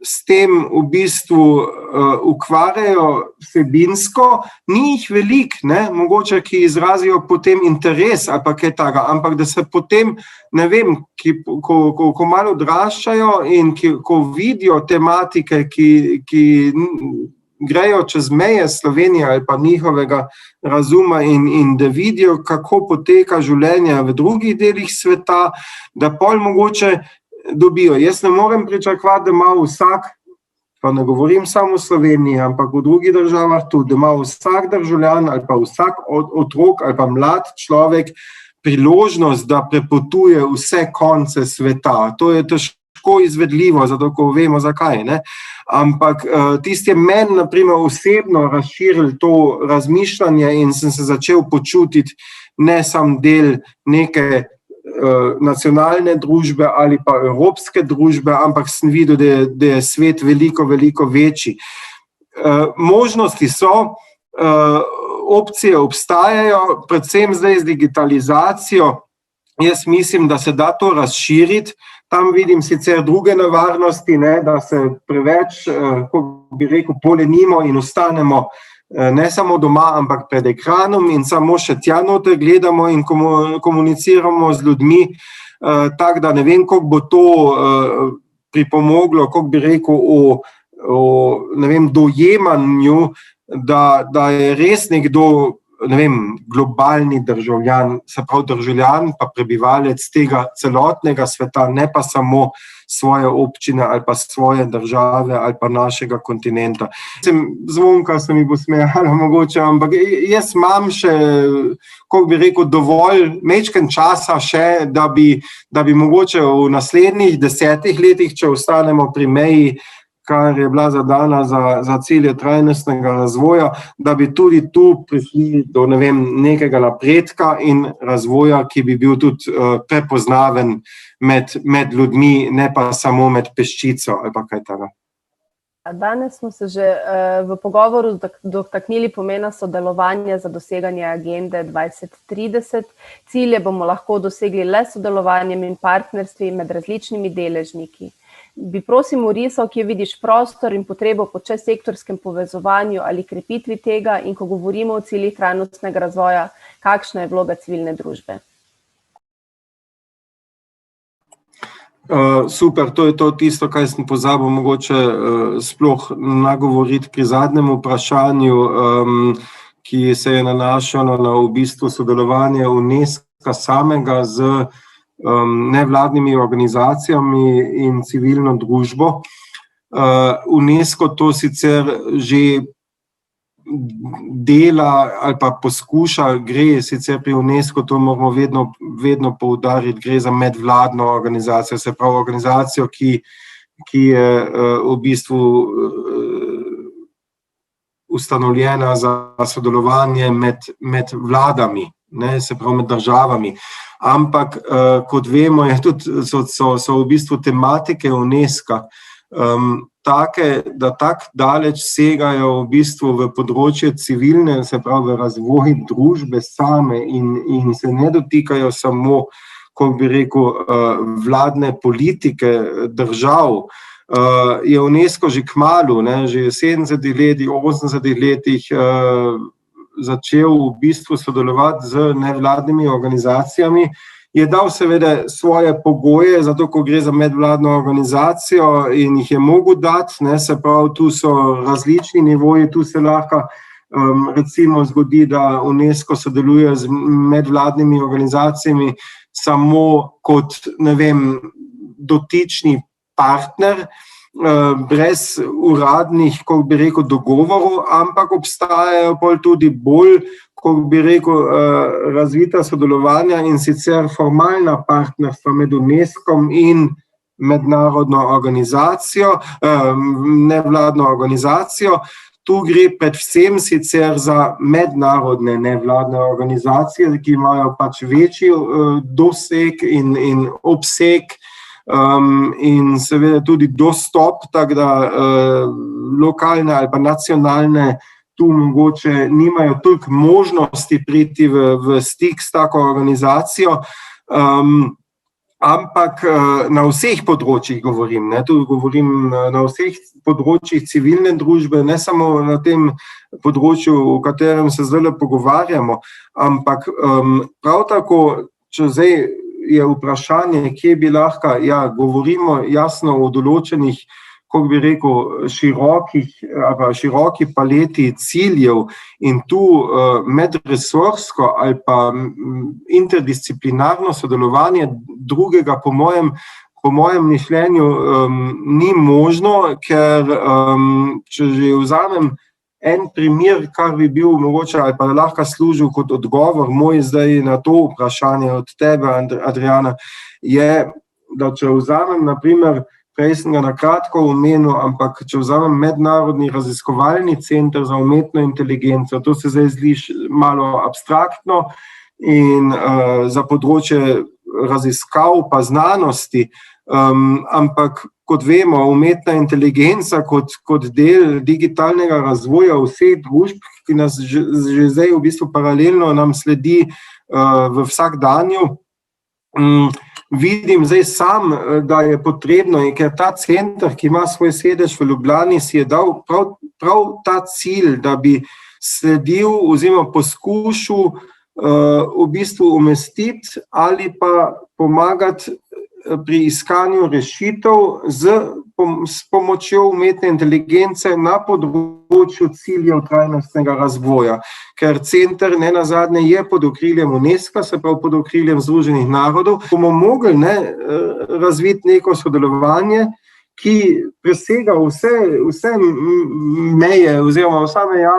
s tem v bistvu ukvarjajo vsebinsko, ni jih veliko, ne, mogoče, ki izrazijo potem interes ali pa kaj takega, ampak da se potem, ne vem, ko malo odraščajo in ko vidijo tematike, ki grejo čez meje Slovenije ali pa njihovega razuma in da vidijo, kako poteka življenje v drugih delih sveta, da pol mogoče dobijo. Jaz ne morem pričakovati, da ima vsak, pa ne govorim samo v Sloveniji, ampak v drugih državah tudi, da ima vsak državljan ali pa vsak otrok ali pa mlad človek priložnost, da prepotuje vse konce sveta. To je težko izvedljivo, zato ko vemo zakaj, ne? Ampak tisti je meni, naprimer, osebno razširil to razmišljanje in sem se začel počutiti ne sam del neke nacionalne družbe ali pa evropske družbe, ampak sem videl, da je svet veliko, veliko večji. Možnosti so, opcije obstajajo, predvsem zdaj z digitalizacijo. Jaz mislim, da se da to razširiti. Tam vidim sicer druge nevarnosti, ne, da se preveč, kako bi rekel, polenimo in ostanemo ne samo doma, ampak pred ekranom in samo še tja noter gledamo in komuniciramo z ljudmi, tako da ne vem, koliko bo to pripomoglo, kako bi rekel, ne vem, dojemanju, da je res nekdo, ne vem, globalni državljan, se pravi državljan pa prebivalec tega celotnega sveta, ne pa samo svoje občine ali pa svoje države ali pa našega kontinenta. Zvonka se mi bo smejala mogoče, ampak jaz imam še, kako bi rekel, dovolj majčken časa še, da bi mogoče v naslednjih 10 letih, če ostanemo pri meji, kar je bila zadana za cilje trajnostnega razvoja, da bi tudi tu prišli do, ne vem, nekega napredka in razvoja, ki bi bil tudi prepoznaven med ljudmi, ne pa samo med peščico ali pa kaj takega. Danes smo se že v pogovoru dotaknili pomena sodelovanja za doseganje agende 2030. Cilje bomo lahko dosegli le sodelovanjem in partnerstvi med različnimi deležniki. Bi prosim orisal, kje vidiš prostor in potrebo po čezsektorskem povezovanju ali krepitvi tega in ko govorimo o ciljih trajnostnega razvoja, kakšna je vloga civilne družbe? Super, to je to tisto, kaj sem pozabil mogoče sploh nagovoriti pri zadnjem vprašanju, ki se je nanašalo na v bistvu sodelovanje UNESCO samega z nevladnimi organizacijami in civilno družbo. UNESCO to sicer že dela ali pa poskuša, gre sicer pri UNESCO, to moramo vedno poudariti, gre za medvladno organizacijo, se pravi organizacijo, ki je v bistvu ustanovljena za sodelovanje med vladami, ne, se pravi med državami. Ampak, kot vemo, so v bistvu tematike UNESCO take, da tako daleč segajo v bistvu v področje civilne, se pravi v razvoj družbe same in se ne dotikajo samo, kako bi rekel, vladne politike držav. Je UNESCO že kmalu, ne, že v 70-ih letih, 80-ih letih začel v bistvu sodelovati z nevladnimi organizacijami, je dal seveda svoje pogoje, zato ko gre za medvladno organizacijo in jih je mogel dati, ne, se pravi, tu so različni nivoji, tu se lahko recimo zgodi, da UNESCO sodeluje z medvladnimi organizacijami samo kot, ne vem, dotični partner, brez uradnih, kako bi rekel, dogovorov, ampak obstajajo pol tudi bolj, kako bi rekel, razvita sodelovanja in sicer formalna partnerstva med UNESCO in mednarodno organizacijo, nevladno organizacijo. Tu gre predvsem sicer za mednarodne nevladne organizacije, ki imajo pač večji doseg in obseg in seveda tudi dostop, tako da lokalne ali pa nacionalne tu mogoče nimajo toliko možnosti priti v stik s tako organizacijo, ampak na vseh področjih govorim, tu govorim na vseh področjih civilne družbe, ne samo na tem področju, o katerem se zdaj pogovarjamo, ampak prav tako, če zdaj je vprašanje, kje bi lahko, govorimo jasno o določenih, kako bi rekel, široki paleti ciljev in tu medresorsko ali pa interdisciplinarno sodelovanje drugega po mojem mišljenju ni možno, ker če že vzamem en primer, kar bi bil mogoče ali pa lahko služil kot odgovor moj zdaj na to vprašanje od tebe, Adriana, je, da če vzamem na primer, prej sem ga na kratko omenil, ampak če vzamem Mednarodni raziskovalni center za umetno inteligenco, to se zdaj zdi malo abstraktno in za področje raziskav pa znanosti, ampak kot vemo, umetna inteligenca kot del digitalnega razvoja vseh družb, ki nas že zdaj v bistvu paralelno nam sledi v vsakdanju, vidim zdaj sam, da je potrebno, in ker ta center, ki ima svoj sedež v Ljubljani, si je dal prav ta cilj, da bi sledil oziroma poskušal v bistvu umestiti ali pa pomagati pri iskanju rešitev s pomočjo umetne inteligence na področju ciljev trajnostnega razvoja. Ker center nenazadnje je pod okriljem UNESCO, se pravi pod okriljem Združenih narodov, bomo mogli razviti neko sodelovanje, ki presega vse meje oziroma vsa meja,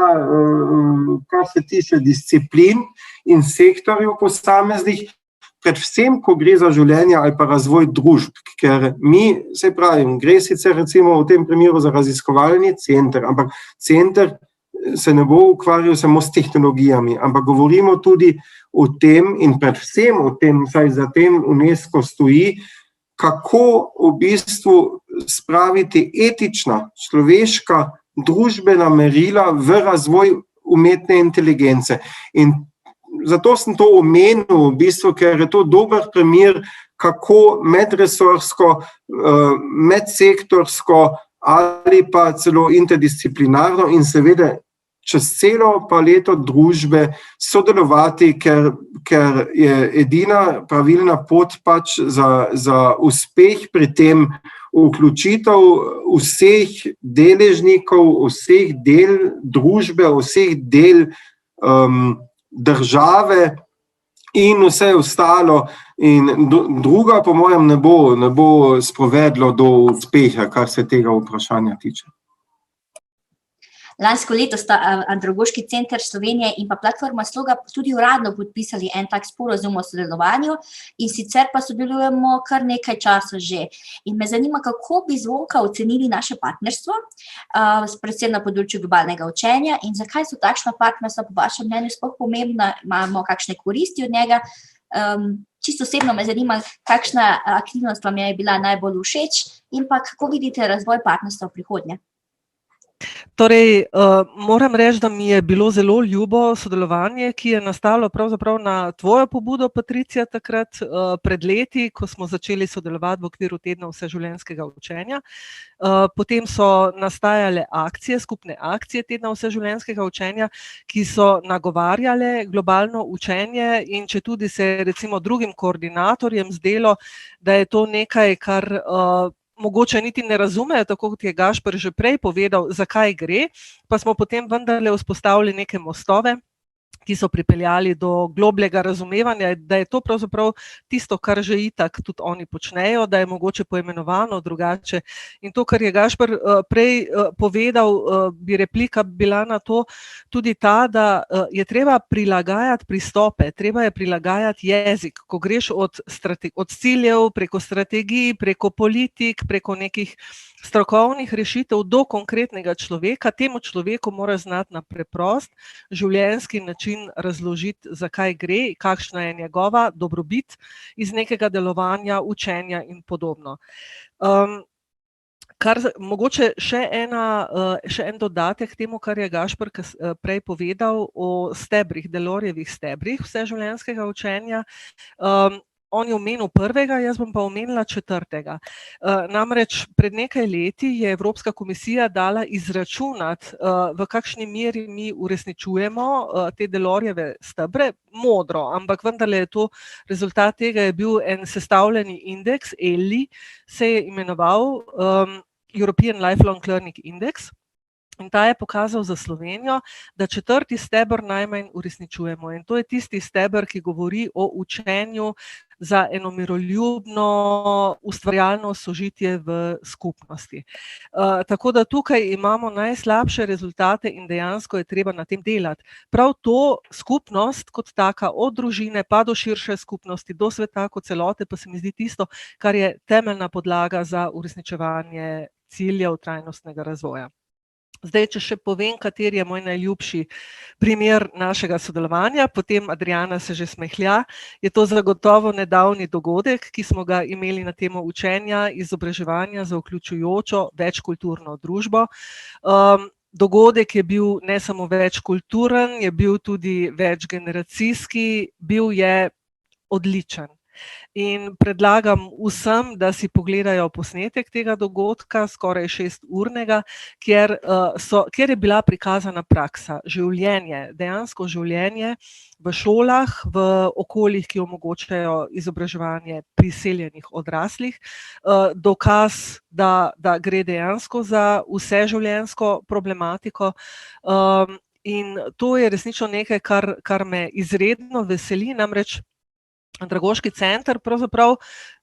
kar se tiče disciplin in sektorjev posameznih, predvsem, ko gre za življenje ali pa razvoj družb, ker mi, se pravim, gre sicer recimo v tem primeru za raziskovalni center, ampak center se ne bo ukvarjal samo s tehnologijami, ampak govorimo tudi o tem in predvsem o tem, saj za tem UNESCO stoji, kako v bistvu spraviti etična, človeška, družbena merila v razvoj umetne inteligence. In zato sem to omenil, v bistvu, ker je to dober primer, kako medresorsko, medsektorsko ali pa celo interdisciplinarno in seveda čez celo paleto družbe sodelovati, ker je edina pravilna pot pač za uspeh pri tem vključitev vseh deležnikov, vseh del družbe, vseh del države in vse ostalo. In druga, po mojem, ne bo sprovedlo do uspeha, kar se tega vprašanja tiče. Lansko leto sta Andragoški center Slovenije in pa platforma Sloga tudi uradno podpisali en tak sporazum o sodelovanju in sicer pa sodelujemo kar nekaj časa že. In me zanima, kako bi Zvonka ocenili naše partnerstvo, predvsem na področju globalnega učenja in zakaj so takšna partnerstva po vašem mnenju sploh pomembna, imamo kakšne koristi od njega. Čisto osebno me zanima, kakšna aktivnost vam je bila najbolj všeč in pa kako vidite razvoj partnerstva v prihodnje. Torej, moram reči, da mi je bilo zelo ljubo sodelovanje, ki je nastalo pravzaprav na tvojo pobudo, Patricija, takrat pred leti, ko smo začeli sodelovati v okviru tedna vseživljenjskega učenja. Potem so nastajale akcije, skupne akcije tedna vseživljenjskega učenja, ki so nagovarjale globalno učenje in če tudi se recimo drugim koordinatorjem zdelo, da je to nekaj, kar mogoče niti ne razumejo, tako kot je Gašper že prej povedal, zakaj gre, pa smo potem vendarle vzpostavili neke mostove ki so pripeljali do globljega razumevanja, da je to pravzaprav tisto, kar že itak tudi oni počnejo, da je mogoče poimenovano drugače. In to, kar je Gašper prej povedal, bi replika bila na to tudi ta, da je treba prilagajati pristope, treba je prilagajati jezik, ko greš od ciljev, preko strategij, preko politik, preko nekih strokovnih rešitev do konkretnega človeka. Temu človeku mora znati na preprost življenjski način razložiti, zakaj gre, kakšna je njegova dobrobit iz nekega delovanja, učenja in podobno. Mogoče še en dodatek temu, kar je Gašper prej povedal o stebrih, Delorjevih stebrih vseživljenjskega učenja. On je omenil prvega, jaz bom pa omenila četrtega. Namreč pred nekaj leti je Evropska komisija dala izračunati, v kakšni meri mi uresničujemo te Delorjeve stebre, modro, ampak vendarle je to, rezultat tega je bil en sestavljeni indeks, ELI se je imenoval, European Lifelong Learning Index. In ta je pokazal za Slovenijo, da četrti steber najmanj uresničujemo. In to je tisti steber, ki govori o učenju za eno miroljubno, ustvarjalno sožitje v skupnosti. Tako da tukaj imamo najslabše rezultate in dejansko je treba na tem delati. Prav to skupnost kot taka, od družine pa do širše skupnosti, do sveta kot celote, pa se mi zdi tisto, kar je temeljna podlaga za uresničevanje ciljev trajnostnega razvoja. Zdaj, če še povem, kateri je moj najljubši primer našega sodelovanja, potem Adriana se že smehlja, je to zagotovo nedavni dogodek, ki smo ga imeli na temo učenja, izobraževanja za vključujočo večkulturno družbo. Dogodek je bil ne samo večkulturen, je bil tudi večgeneracijski, bil je odličen. In predlagam vsem, da si pogledajo posnetek tega dogodka, skoraj 6-urnega, kjer je bila prikazana praksa, življenje, dejansko življenje v šolah, v okoljih, ki omogočajo izobraževanje priseljenih odraslih, dokaz, da gre dejansko za vseživljenjsko problematiko. In to je resnično nekaj, kar me izredno veseli, namreč Andragoški center pravzaprav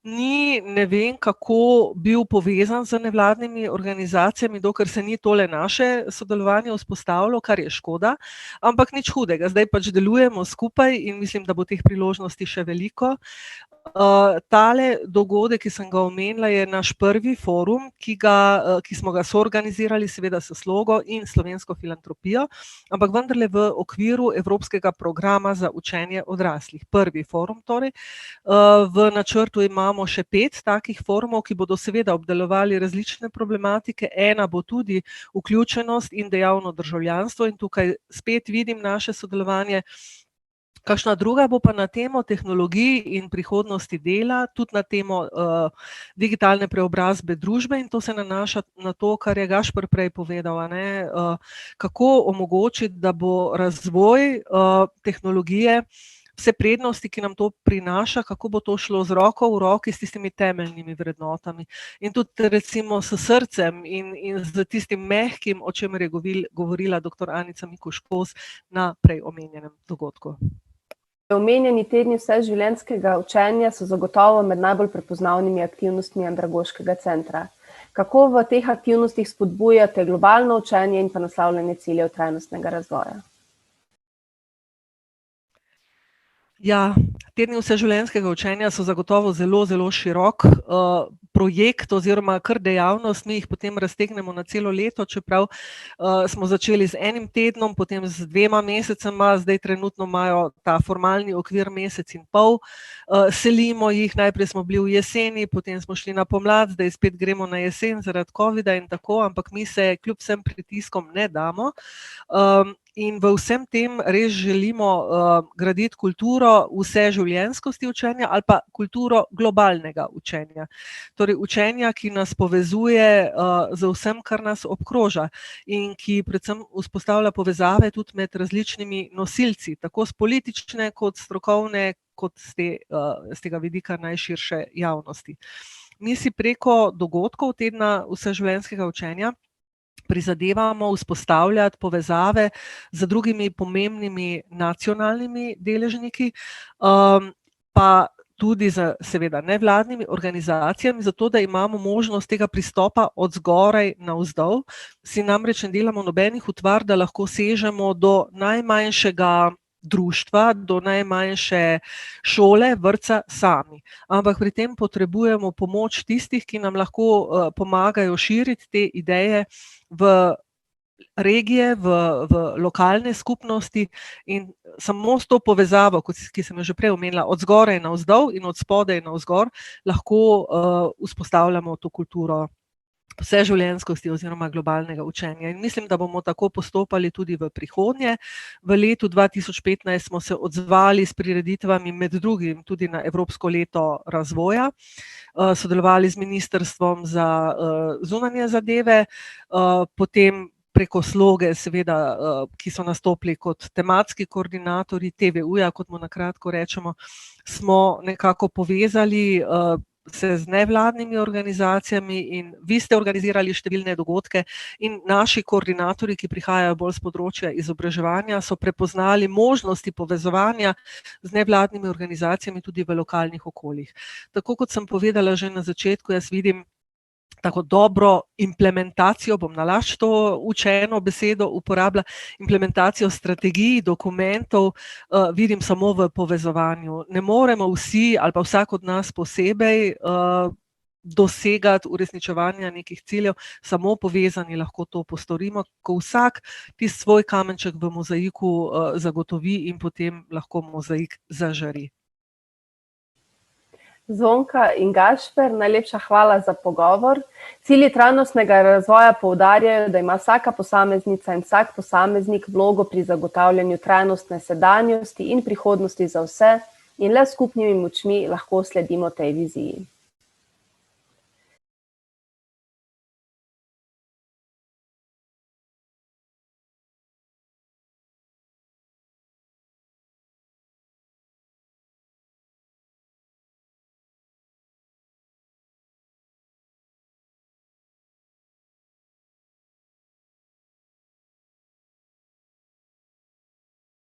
ni, ne vem kako, bil povezan z nevladnimi organizacijami, dokler se ni tole naše sodelovanje vzpostavilo, kar je škoda, ampak nič hudega, zdaj pač delujemo skupaj in mislim, da bo teh priložnosti še veliko. Tale dogodek, ki sem ga omenila, je naš prvi forum, ki smo ga soorganizirali seveda s Slogo in Slovensko filantropijo, ampak vendarle v okviru Evropskega programa za učenje odraslih. Prvi forum torej. V načrtu imamo še 5 takih forumov, ki bodo seveda obdelovali različne problematike. Ena bo tudi vključenost in dejavno državljanstvo in tukaj spet vidim naše sodelovanje. Kakšna druga bo pa na temo tehnologij in prihodnosti dela, tudi na temo digitalne preobrazbe družbe in to se nanaša na to, kar je Gašper prej povedal, kako omogočiti, da bo razvoj tehnologije, vse prednosti, ki nam to prinaša, kako bo to šlo z roko v roki s tistimi temeljnimi vrednotami in tudi recimo s srcem in z tistim mehkim, o čemer je govorila dr. Anica Mikuš-Kos na prej omenjenem dogodku. Omenjeni tedni vseživljenjskega učenja so zagotovo med najbolj prepoznavnimi aktivnostmi Andragoškega centra. Kako v teh aktivnostih spodbujate globalno učenje in pa naslavljanje ciljev trajnostnega razvoja? Ja, tedni vseživljenjskega učenja so zagotovo zelo, zelo širok projekt oziroma kar dejavnost, mi jih potem raztegnemo na celo leto, čeprav smo začeli z enim tednom, potem z 2 mesecema, zdaj trenutno imajo ta formalni okvir mesec in pol, selimo jih, najprej smo bili v jeseni, potem smo šli na pomlad, zdaj spet gremo na jesen zaradi covida in tako, ampak mi se kljub vsem pritiskom ne damo. In v vsem tem res želimo graditi kulturo vseživljenjskosti učenja ali pa kulturo globalnega učenja. Torej učenja, ki nas povezuje z vsem, kar nas obkroža in ki predvsem vzpostavlja povezave tudi med različnimi nosilci, tako s politične kot strokovne, kot z tega vidika najširše javnosti. Mi si preko dogodkov tedna vseživljenjskega učenja prizadevamo vzpostavljati povezave z drugimi pomembnimi nacionalnimi deležniki, pa tudi z seveda nevladnimi organizacijami, zato da imamo možnost tega pristopa od zgoraj navzdol. Si namreč ne delamo nobenih utvar, da lahko sežemo do najmanjšega društva, do najmanjše šole, vrtca sami. Ampak pri tem potrebujemo pomoč tistih, ki nam lahko pomagajo širiti te ideje v regije, v lokalne skupnosti in samo s to povezavo, ki sem jo že prej omenila, od zgoraj navzdol in od spodaj navzgor, lahko vzpostavljamo to kulturo vseživljenjskosti oziroma globalnega učenja. In mislim, da bomo tako postopali tudi v prihodnje. V letu 2015 smo se odzvali s prireditvami med drugim tudi na Evropsko leto razvoja, sodelovali z Ministrstvom za zunanje zadeve, potem preko Sloge, seveda, ki so nastopili kot tematski koordinatorji TVU-ja, kot mu na kratko rečemo, smo nekako povezali se z nevladnimi organizacijami in vi ste organizirali številne dogodke in naši koordinatorji, ki prihajajo bolj z področja izobraževanja, so prepoznali možnosti povezovanja z nevladnimi organizacijami tudi v lokalnih okoljih. Tako kot sem povedala že na začetku, jaz vidim tako dobro implementacijo, bom nalašč to učeno besedo uporabila, implementacijo strategij, dokumentov, vidim samo v povezovanju. Ne moremo vsi ali pa vsak od nas posebej dosegati uresničevanja nekih ciljev, samo povezani lahko to postorimo, ko vsak tisti svoj kamenček v mozaiku zagotovi in potem lahko mozaik zažari. Zvonka in Gašper, najlepša hvala za pogovor. Cilji trajnostnega razvoja poudarjajo, da ima vsaka posameznica in vsak posameznik vlogo pri zagotavljanju trajnostne sedanjosti in prihodnosti za vse in le s skupnimi močmi lahko sledimo tej viziji.